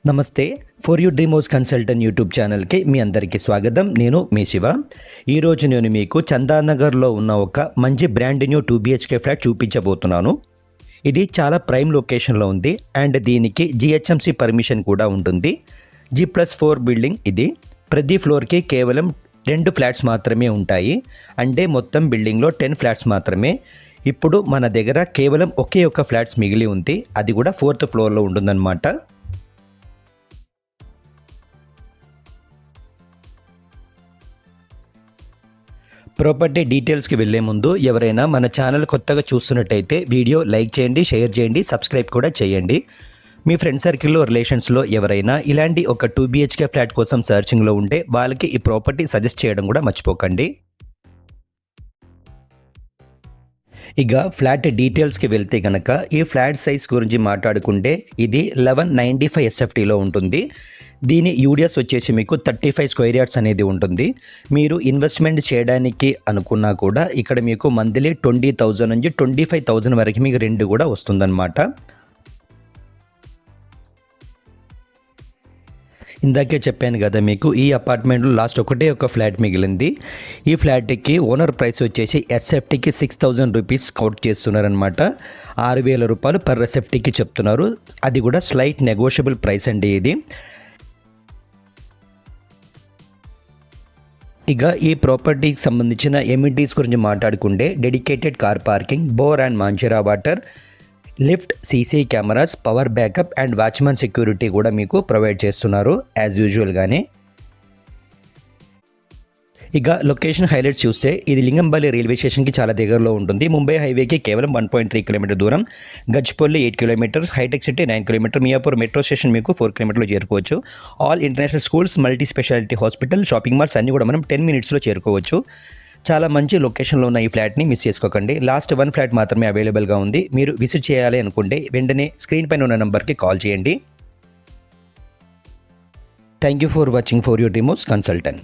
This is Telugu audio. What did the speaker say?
నమస్తే. For you dream house consultant YouTube ఛానల్కి మీ అందరికీ స్వాగతం. నేను మీ శివ. ఈరోజు నేను మీకు చందానగర్లో ఉన్న ఒక మంచి బ్రాండ్ న్యూ 2 BHK ఫ్లాట్ చూపించబోతున్నాను. ఇది చాలా ప్రైమ్ లొకేషన్లో ఉంది అండ్ దీనికి GHMC పర్మిషన్ కూడా ఉంటుంది. G+4 బిల్డింగ్ ఇది. ప్రతి ఫ్లోర్కి కేవలం 2 ఫ్లాట్స్ మాత్రమే ఉంటాయి. అంటే మొత్తం బిల్డింగ్లో 10 ఫ్లాట్స్ మాత్రమే. ఇప్పుడు మన దగ్గర కేవలం ఒకే ఒక ఫ్లాట్స్ మిగిలి ఉంది. అది కూడా 4th ఫ్లోర్లో ఉంటుందన్నమాట. ప్రాపర్టీ డీటెయిల్స్కి వెళ్ళే ముందు ఎవరైనా మన ఛానల్ కొత్తగా చూస్తున్నట్టయితే వీడియో లైక్ చేయండి, షేర్ చేయండి, సబ్స్క్రైబ్ కూడా చేయండి. మీ ఫ్రెండ్ సర్కిల్లో, రిలేషన్స్లో ఎవరైనా ఇలాంటి ఒక 2 BHK ఫ్లాట్ కోసం సర్చింగ్లో ఉంటే వాళ్ళకి ఈ ప్రాపర్టీ సజెస్ట్ చేయడం కూడా మర్చిపోకండి. ఇక ఫ్లాట్ డీటెయిల్స్కి వెళ్తే కనుక ఈ ఫ్లాట్ సైజ్ గురించి మాట్లాడుకుంటే ఇది 1195 SFTలో ఉంటుంది. దీని యూడిఎస్ వచ్చేసి మీకు 35 స్క్వేర్ యార్డ్స్ అనేది ఉంటుంది. మీరు ఇన్వెస్ట్మెంట్ చేయడానికి అనుకున్నా కూడా ఇక్కడ మీకు మంత్లీ 20,000 నుంచి 25,000 వరకు మీకు రెంట్ కూడా వస్తుందన్నమాట. ఇందాకే చెప్పాను కదా మీకు ఈ అపార్ట్మెంట్లో లాస్ట్ ఒకటే ఒక ఫ్లాట్ మిగిలింది. ఈ ఫ్లాట్కి ఓనర్ ప్రైస్ వచ్చేసి SFTకి 6,000 రూపీస్ కౌంట్ చేస్తున్నారనమాట. 6,000 రూపాయలు పర్ SFTకి చెప్తున్నారు. అది కూడా స్లైట్ నెగోషియబుల్ ప్రైస్ అండి ఇది. ఇక ఈ ప్రాపర్టీకి సంబంధించిన ఎమ్యూనిటీస్ గురించి మాట్లాడుకుంటే dedicated car parking, bore and Manjeera water, lift, CC cameras, power backup and watchmen security కూడా మీకు ప్రొవైడ్ చేస్తున్నారు యాజ్ యూజువల్గానే. ఇక లొకేషన్ హైలైట్స్ చూస్తే ఇది లింగంపల్లి రైల్వే స్టేషన్కి చాలా దగ్గరలో ఉంటుంది. ముంబై హైవేకి కేవలం 1.3 కిలోమీటర్ దూరం, గచ్చిపల్లి 8 కిలోమీటర్స్, హైటెక్ City 9 kilometer, Miyapur metro station మీకు 4 కిలోమీటర్లో చేరుకోవచ్చు. All international schools, multi speciality hospital, shopping malls అన్నీ కూడా మనం 10 మినిట్స్లో చేరుకోవచ్చు. చాలా మంచి లొకేషన్లో ఉన్న ఈ ఫ్లాట్ని మిస్ చేసుకోకండి. లాస్ట్ 1 ఫ్లాట్ మాత్రమే అవైలబుల్గా ఉంది. మీరు విజిట్ చేయాలి అనుకుంటే వెంటనే స్క్రీన్ పైన ఉన్న నెంబర్కి కాల్ చేయండి. Thank you for watching for your dream house consultant.